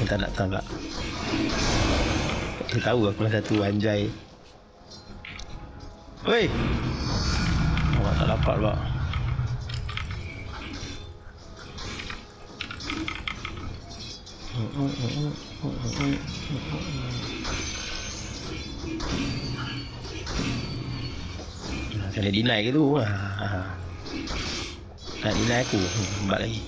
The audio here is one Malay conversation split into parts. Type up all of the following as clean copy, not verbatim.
Tak nak tak. Dia tahu aku lah satu anjay. Woi. Awak tak dapat pula. Kena deny ke tu? Nak deny aku. Lambat lagi.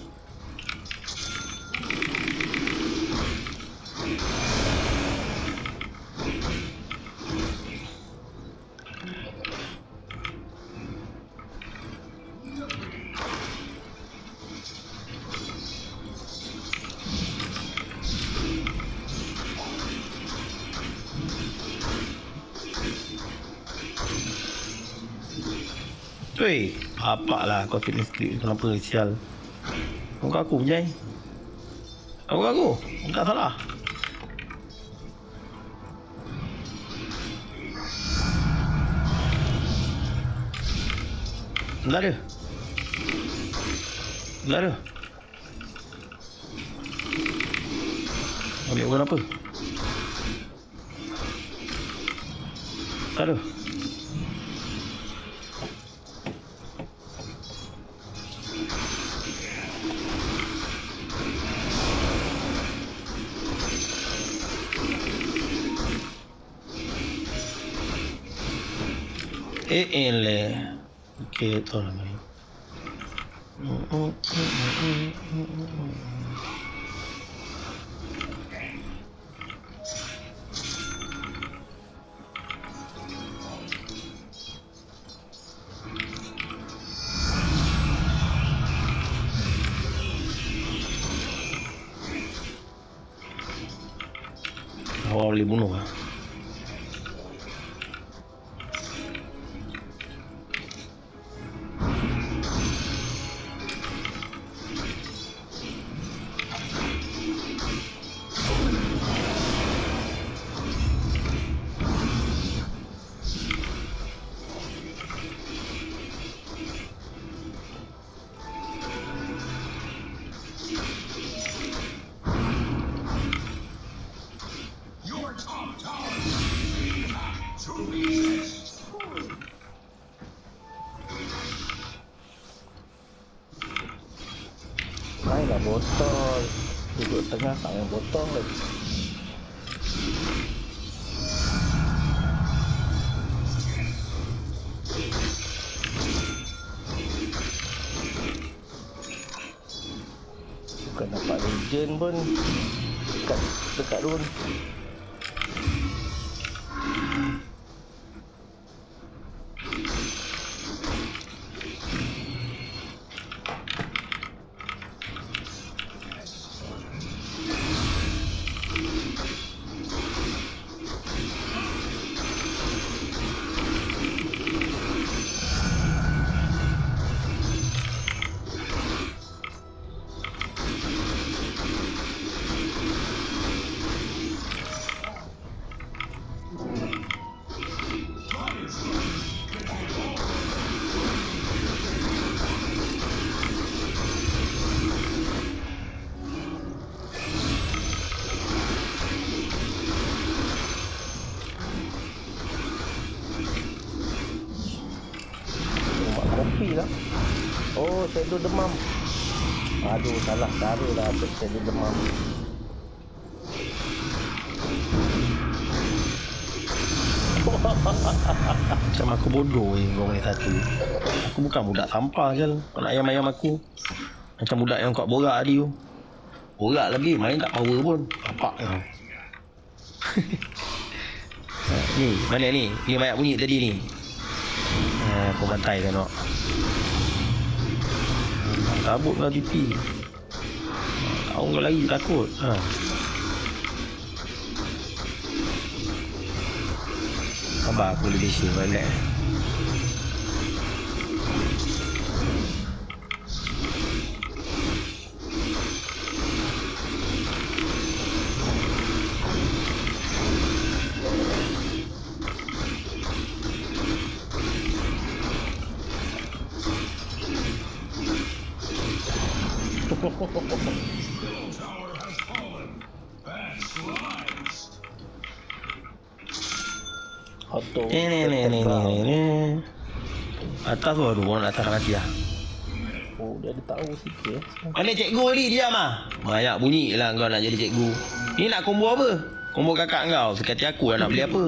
Weh, apa lah kau fitness clip kenapa sial? Muka aku Jai. Muka aku. Tak salah. Tak ada. Tak ada. Ambil bukan apa? Tak ada. Ele. Okey, tolong ni. Awak boleh bunuh lah. Mainlah botol. Duduk tengah tak main botol. Bukan dapat legend pun. Dekat dulu. Kopi lah. Oh, shadow demam. Aduh, salah cara lah untuk shadow demam. Macam aku bodoh ni kau main satu. Aku bukan budak sampah je. Kau nak ayam-ayam aku. Macam budak yang kau borak tadi tu. Borak lagi, main tak power pun. Bapak kau. Ni, mana ni? Ni banyak bunyi tadi ni. Aku bantai kan nak. Kabut lah TV. Kau kau lagi takut. Sabar aku boleh share balik. Auto. Ni. Atas tu aduh, orang atas dah mati lah. Oh, dia ada tahu sikit. Mana cikgu ni? Diam lah. Banyak bunyi lah kau nak jadi cikgu. Ni nak combo apa? Combo kakak kau. Sekati aku nak beli apa?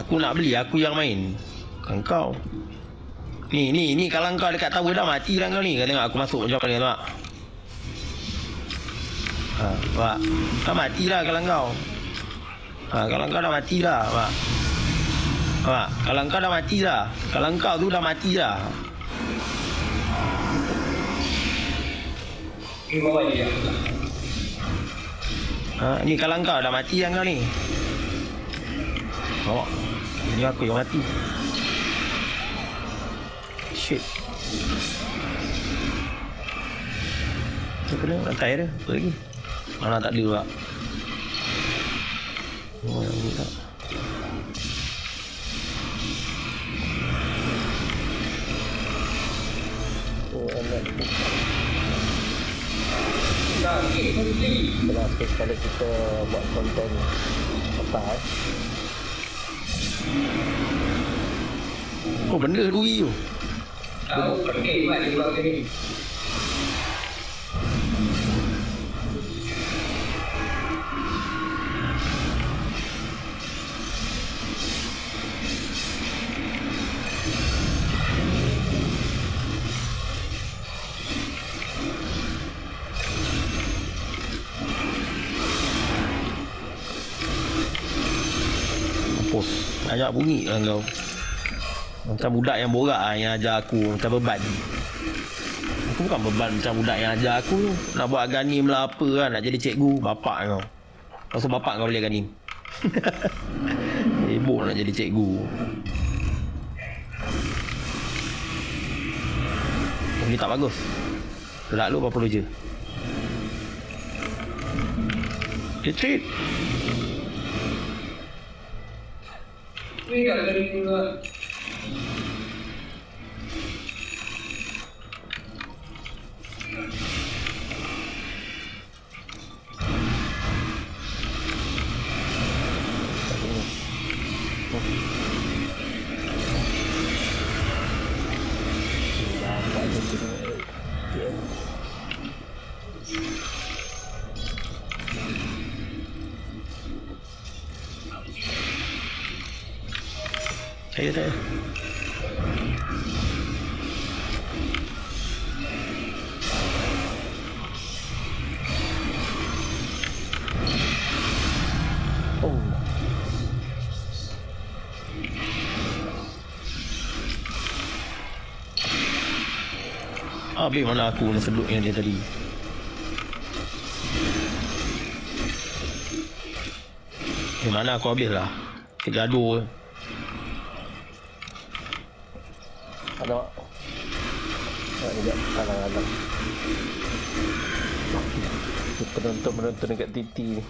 Aku nak beli, aku yang main. Bukan kau. Ni kalau kau dekat tower dah mati lah kau ni. Kau tengok aku masuk macam mana tak? Pak. Kau mati lah kalau kau. Kalau kau dah mati dah, Pak. Pak, kalau kau dah mati dah. Kalau kau tu dah mati dah. Ni bawa dia. Ni kalau kau dah mati lah kau ni. Ini aku yang mati. Shit. Dia kena rantai dia. Apa lagi? Mana tak ada pula. Oh, yang ni tak. Oh, anak. Dah, Setelah sekali kita buat konten apa Oh, benda rugi tu. tahu pergi buat dia buat ni. Mampus. Banyak bunyi lah kau. Macam budak yang borak lah yang ajar aku. Macam beban. Aku bukan beban macam budak yang ajar aku tu. Nak buat ganim lah apa kan. Nak jadi cikgu. Bapak kau. Lepas bapak kau boleh ganim. Sibuk nak jadi cikgu. Oh, ni tak bagus. Gelak lu apa je. Retreat. Ni kat dari juga. Saya. Oh. Habis mana aku nak sedut yang dia tadi. Mana aku habis lah. Gaduh. Ada. Sekejap, alang-alang. Penonton-penonton dekat TT ni.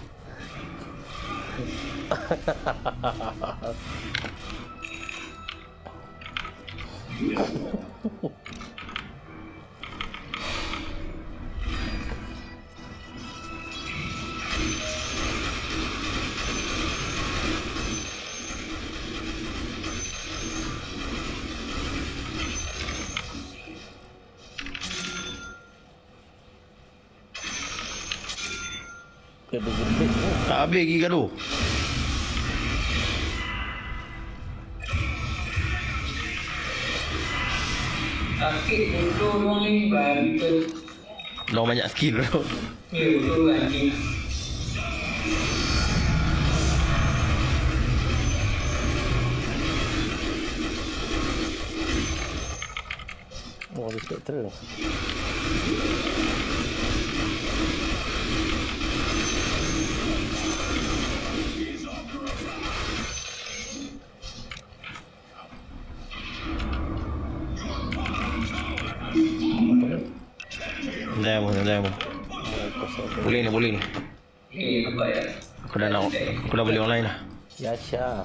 Dia bergembik ni. Tak habis lagi gaduh. Sakit betul orang ni betul. Dah banyak skill tu. Ya betul lagi. Oh, dia spectral. Demo. Boleh ni. Ni apa ya? Aku dah boleh online lah. Yasha.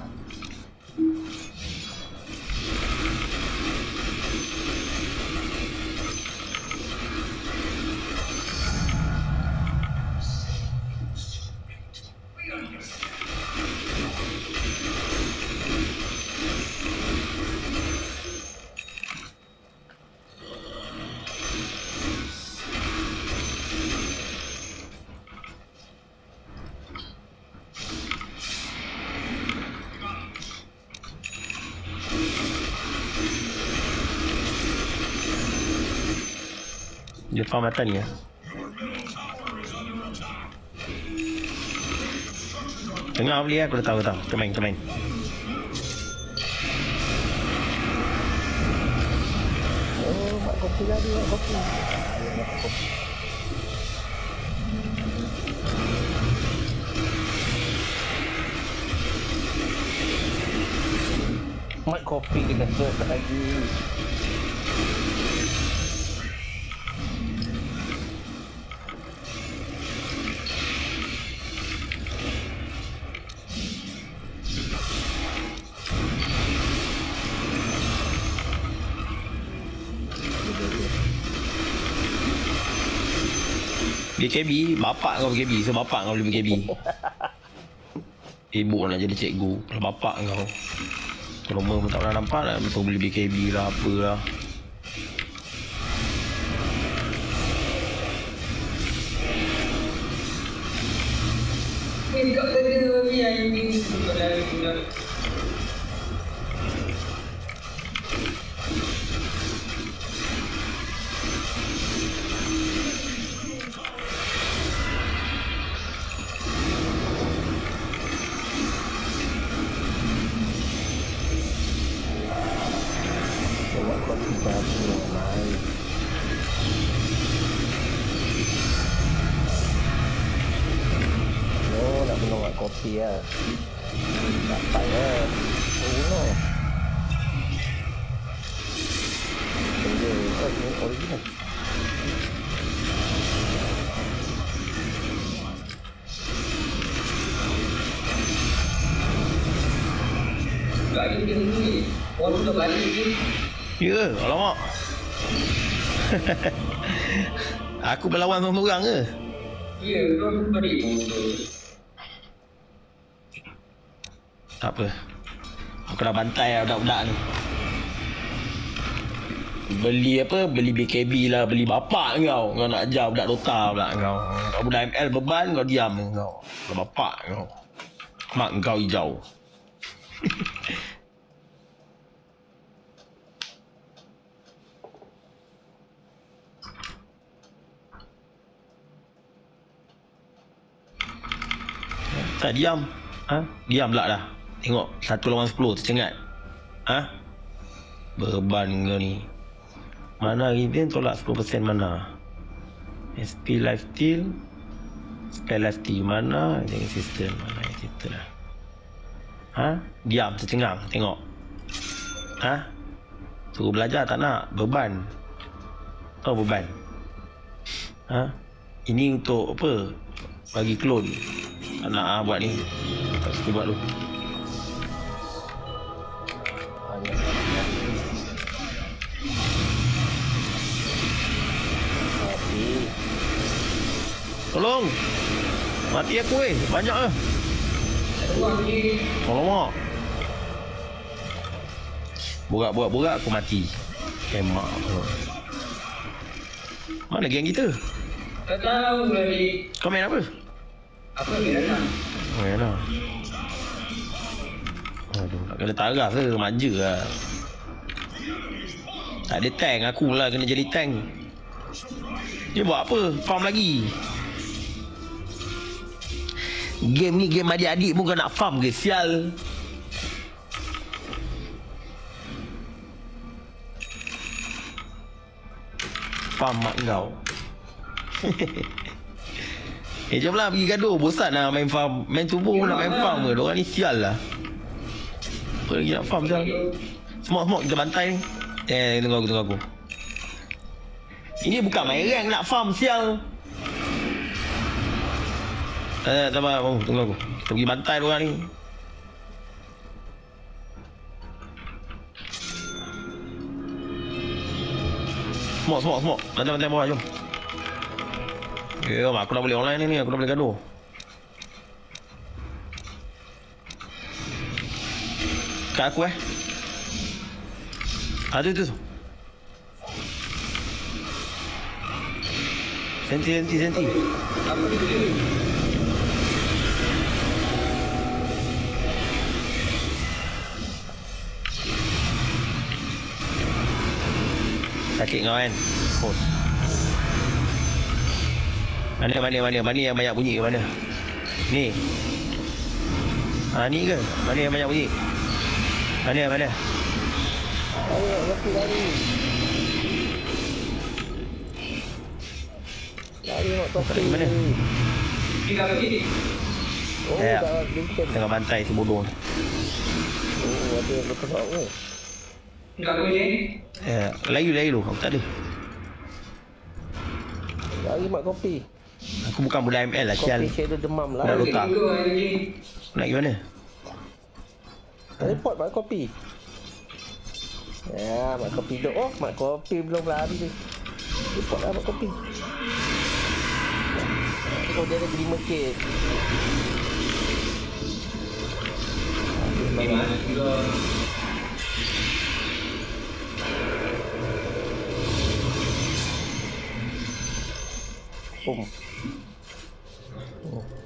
Dia farm atas ni lah. Tengah boleh aku dah tahu. Kita main. Oh, mak kopi lagi, mak kopi. Mak kopi. Mak kopi kena buat lagi. BKB, bapak kau BKB. So bapak kau boleh BKB. Ibu nak jadi cikgu. Kalau bapak kau. Kalau pun tak pernah nampak lah. Betul beli BKB lah, apalah. Kau kena yang ini sebab dah sudah. Kopi lah. Dapat lah. Oh no. Ini original. Lagi dia ni. Orang sudah balik ni. Ya, alamak. Aku berlawan seorang-seorang ke? Ya, orang balik pun. Tak apa. Aku dah bantai lah budak-budak ni. Beli BKB lah. Beli bapak kau. Kau nak ajar budak Dota pula kau. Kau budak ML beban kau diam kau. Kau bapak kau. Mak kau hijau. Tak diam. Diam pula dah. Tengok 1 lawan 10 tercengat. Beban kau ni. Mana Riven tolak 10% mana? SP lifesteal. Spell lifesteal mana? Jangan sistem mana yang cerita lah. Diam tercengang. Tengok. Suruh belajar tak nak. Beban. Tahu beban. Ini untuk apa? Bagi clone. Tak nak buat ni. Tak suka buat tu. Tolong. Mati aku banyak lah. Tolong mak. Borak aku mati. Emak. Mana geng kita? Tak tahu lagi. Kau main apa? Apa dia datang? Main lah. Aduh, nak kena taras ke? Manja lah. Tak ada tank, aku lah kena jadi tank. Dia buat apa? Farm lagi. Game ni game adik-adik pun kau nak farm ke? Sial. Farm mak kau. Jom lah pergi gaduh. Bosan lah main farm. Main tubuh pun nak main farm ke? Diorang ni sial lah. Apa lagi nak farm sial? Semua kita bantai ni. Tunggu aku. Ini bukan main rank nak farm sial. Tak apa, tunggu aku. Kita pergi bantai diorang ni. Semua. Bantai bawah, jom. Aku dah boleh online ni, aku dah boleh gaduh. Kat aku tu. Senti. Apa dia? Sakit kau kan? Mana yang banyak bunyi ke mana? Ni. Ni ke? Mana yang banyak bunyi? Mana? Lari mak kopi lari. Lari mak kopi. Mana? Tinggal lagi. Oh, Ya. dah lincoln. Tengah bantai si bodoh. Oh, ada betul ni. Tinggal lagi. Layu lu. Aku tak ada. Lari mak kopi. Aku bukan budak ML lah, Kopi sial. shadow demam lah. Dah letak. Dulu lagi. Nak pergi mana? Report mak kopi. Ya, mak kopi duduk. Oh, mak kopi belum lari ni. Report lah mak kopi. Oh, dia ada 5K. Gimana juga. Boom.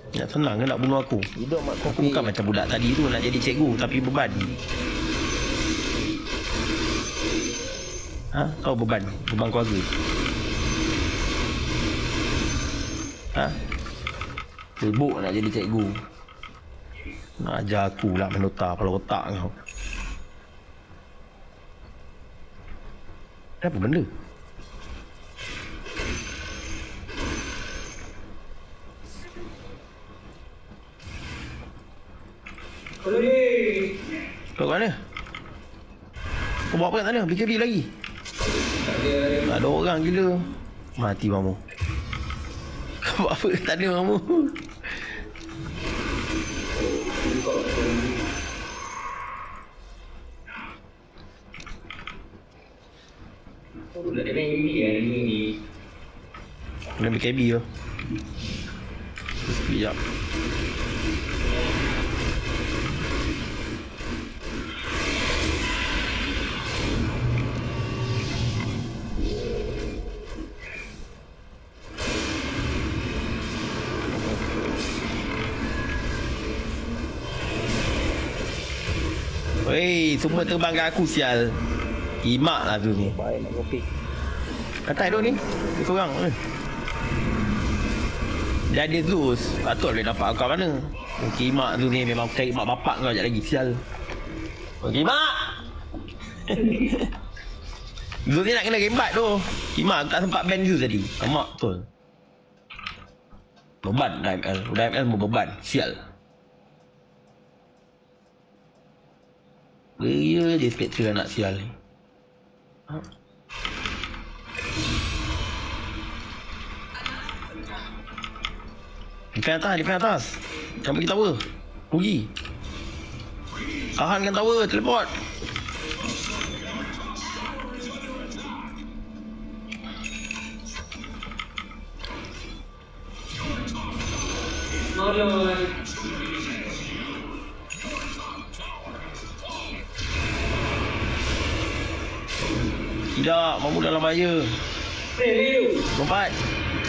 Nak senang ke nak bunuh aku? Hidup mak Aku kopi. bukan macam budak tadi tu nak jadi cikgu tapi beban. Kau beban? Beban keluarga? Sibuk nak jadi cikgu. Nak ajar aku lah menota kepala otak kau. Apa benda? Kalau ni. Kau kat mana? Kau buat apa kat sana? BKB lagi? Tak ada orang gila. Mati mamu. Kau buat apa kat sana mamu? Budak dia ini kan ni. Kena BKB tu. Sekejap. Wey, semua terbang kat aku sial. Imak lah tu ni. Baik mak kopi. Katai tu ni. Dia seorang. Dia ada Zeus. Patut boleh dapat kau mana. Okey, mak tu ni memang cari mak bapak kau sekejap lagi sial. Okey, mak. Zeus ni nak kena rembat tu. Kimak aku tak sempat ban Zeus tadi. Mak betul. Beban dah ML. Dah ML mau beban. Sial. Ya dia spektor anak sial ni. Di atas. Jangan pergi tower. Rugi. Tahankan tower, teleport. Tolong. Tidak, mamu dalam bahaya. Lompat.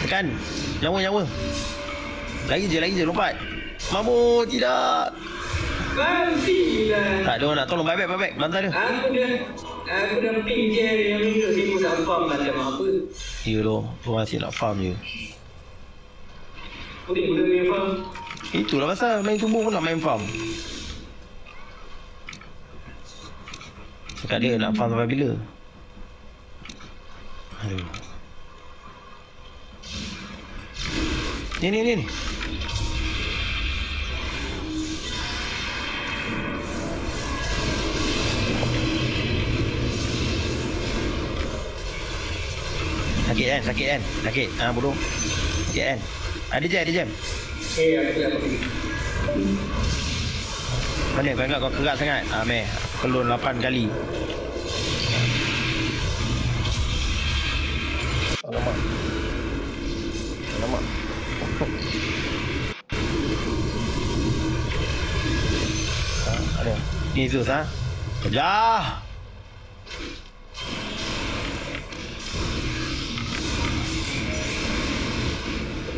Tekan. Nyawa. Lagi je, lompat. Mamu, tidak. Nantilah. Tak ada orang nak tolong. Baik. Bantai dia. Aku dah ping je yang ni tipu tak farm macam apa. Ya tu. Tu masih nak farm je. Boleh guna main farm. Itulah pasal main tumbuh pun nak main farm. Cakap dia nak farm sampai bila? Aduh. Ni. Sakit kan? Bodoh. Sakit kan? Ada jam. Aku dah pergi. Mana kau ingat kau kerat sangat? Meh. Kelun 8 kali. Alamak. Ada. Ni Zeus Kejar.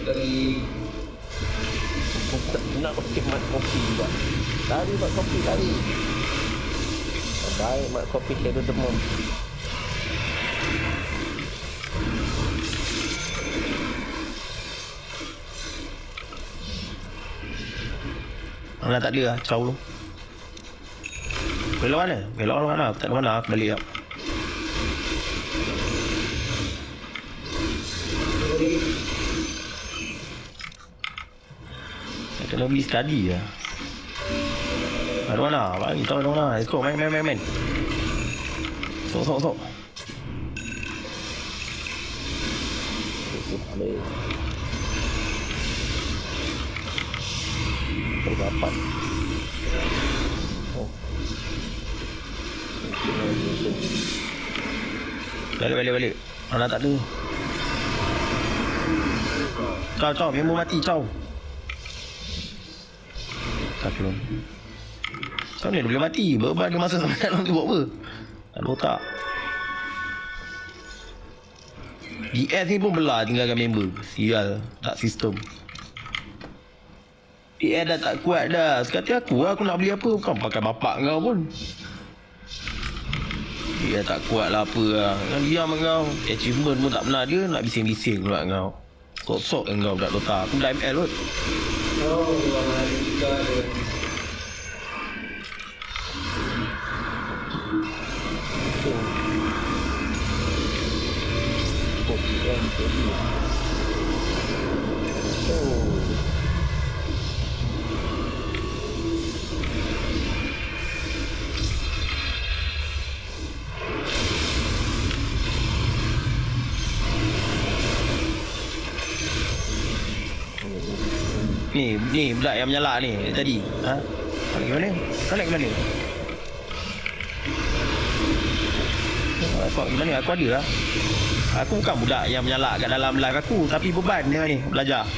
Dari Nak kopi mak kopi juga. Lari mak kopi lari. Baik mak kopi shadow demam. Mana tak ada lah, caw tu. Belok mana? Belok mana? Tak ada mana, aku balik tak. Nak kena beli study lah. Ada mana? Bagi tahu ada mana. Let's go, main. Sok. Boleh. Dapat. Oh. Balik. Mana tak ada. Caw, member mati, caw. Tak belum. Macam ni dia boleh mati? Beban dia masa sampai dalam tu buat apa? Tak ada otak. DS ni pun belah tinggalkan member. Sial, tak sistem. DS dah tak kuat dah. Sekali aku nak beli apa? Bukan pakai bapak kau pun. Dia tak kuat lah apa lah. Kan diam kau. Achievement pun tak pernah ada. Nak bising-bising pula kau. Sok-sok kau budak Dota. Aku budak ML kot. Oh, ada juga ada. Ni budak yang menyalak ni tadi. Ha? Naik ke mana? Kau naik ke mana? Kau gimana? Aku ada lah. Aku bukan budak yang menyalak kat dalam live aku, tapi beban dia ni belajar.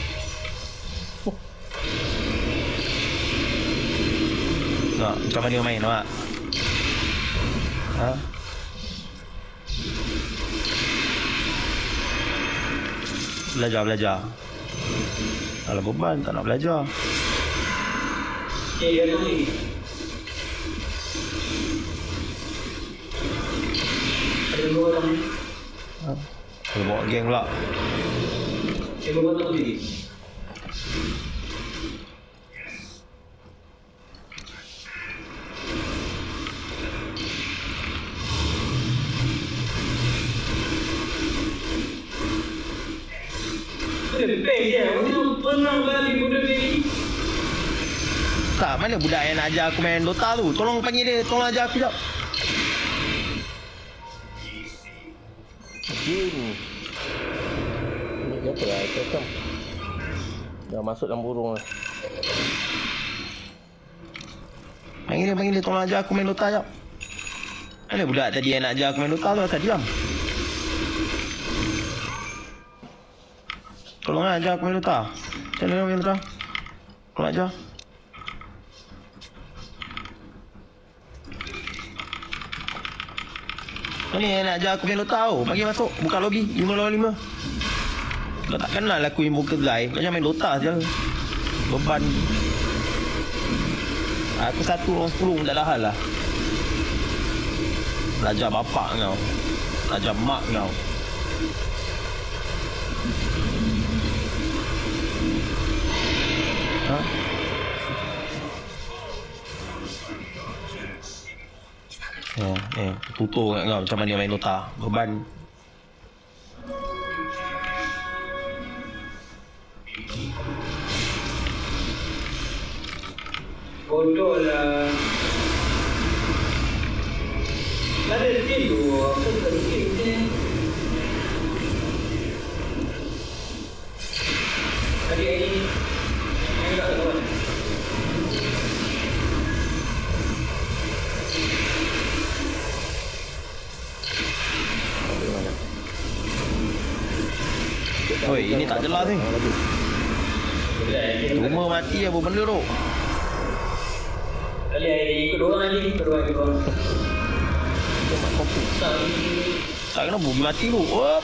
Nak macam mana main nampak? Ha? Belajar. Kalau beban tak nak belajar. Dia tu ni. Ada dua orang ni. Dia bawa geng pula. Dia bawa tu ni. Tak, mana budak yang nak ajar aku main Dota tu? Tolong panggil dia, tolong ajar aku sekejap. Jin. Ini apa lah? Tekan. Dah masuk dalam burung lah. Panggil dia, tolong ajar aku main Dota sekejap. Mana budak tadi yang nak ajar aku main Dota tu? Asal diam. Tolong ajar aku main Dota. Macam mana main Dota? Tolong ajar. Ni nak ajar aku main Dota tau. Bagi masuk. Buka lobby. 5 lawan 5. Kau tak kenal aku Invoker Guy. Macam main Dota saja. Beban. Aku 1 lawan 10 tak ada hal lah. Belajar bapak kau. Belajar mak kau. Ha? Tutur kat kau macam mana main Dota. Beban. Bodoh lah. Ada tidur. Apa terkait ni? Tadi ini tak tahu. Oi, ini tak jelas ni. Cuma mati apa benda tu? Kali ada ikut orang lagi, kedua. Mak kopi. Tak kena bumi mati tu. Op.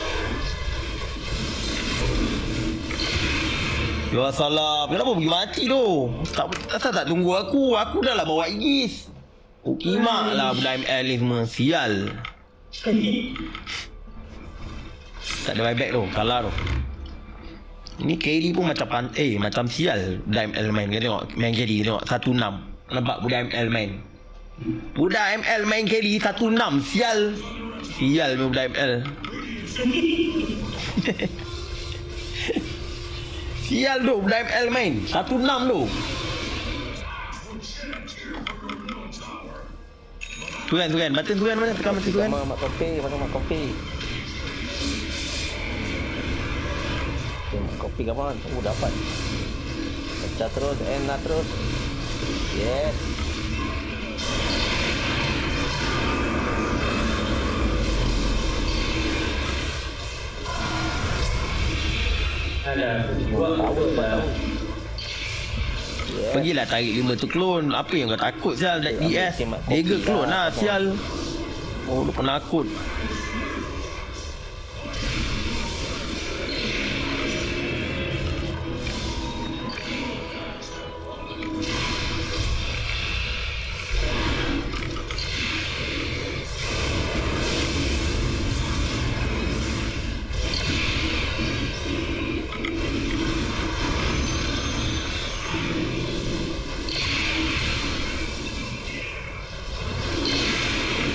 Ya salah. Kenapa pergi mati tu? Tak tunggu aku. Aku dah lah bawa Igis. Kimak lah budak ML ni semua. Sial. Tak ada buyback tu. Kalah tu. Ni carry pun macam macam sial budak ML main. Kau tengok main carry tengok 16. Nampak budak ML main. Budak ML main carry 16 sial. Sial main budak ML. Sial tu budak ML main 16 tu. Tuan, button tuan mana? Tekan button tuan. Mak kopi, mak kopi. Kopi kapan? Dapat. Pecah terus, enak terus. Yes. Ada. Buat apa dah? Yes. Pergilah tarik 5 tu clone. Apa yang kau takut sial? DS. Dega clone lah sial. Oh, lu penakut.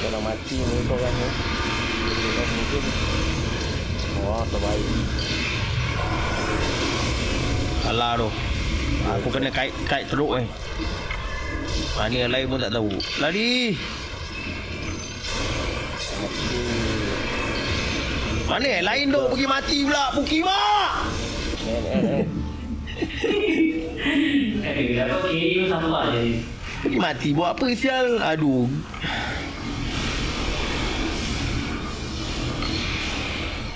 Kalau mati ni korang ni. Mungkin. Wah, terbaik. Alah tu. Aku kena kait teruk Mana yang lain pun tak tahu. Lari. Mana yang lain tu pergi mati pula. Pukimak. Dapat carry sampah je. Pergi mati buat apa sial. Aduh.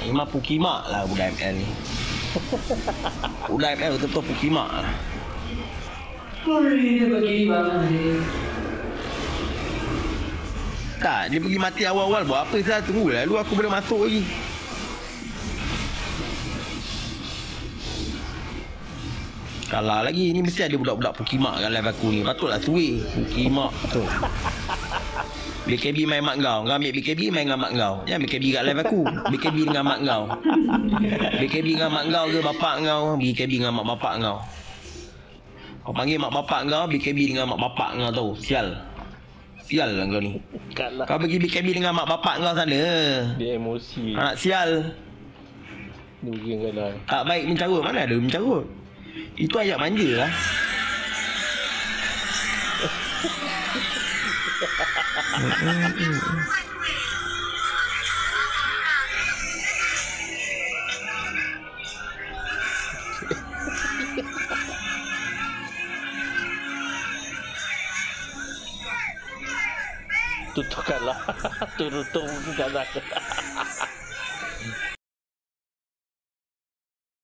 Memang Pukimak lah budak ML ni. Budak ML betul-betul Pukimak lah. Dia dapat carry banget ni. Tak, dia pergi mati awal-awal buat apa saya tunggulah dulu aku boleh masuk lagi. Kalah lagi ni mesti ada budak-budak Pukimak kat live aku ni. Patutlah suwe Pukimak tu. BKB main mak kau. Kau ambil BKB main dengan mak kau. Jangan BKB kat live aku. BKB dengan mak kau. BKB dengan mak kau ke bapak kau. BKB dengan mak bapak kau. Kau panggil mak bapak kau, BKB dengan mak bapak kau tahu. Sial. Sial lah kau ni. Kalah. Kau pergi BKB dengan mak bapak kau sana. Dia emosi. Anak sial. Dia pergi kalah. Tak baik mencarut. Mana ada mencarut? Itu ayat manja lah. Tutup kalah. Tutup kalah.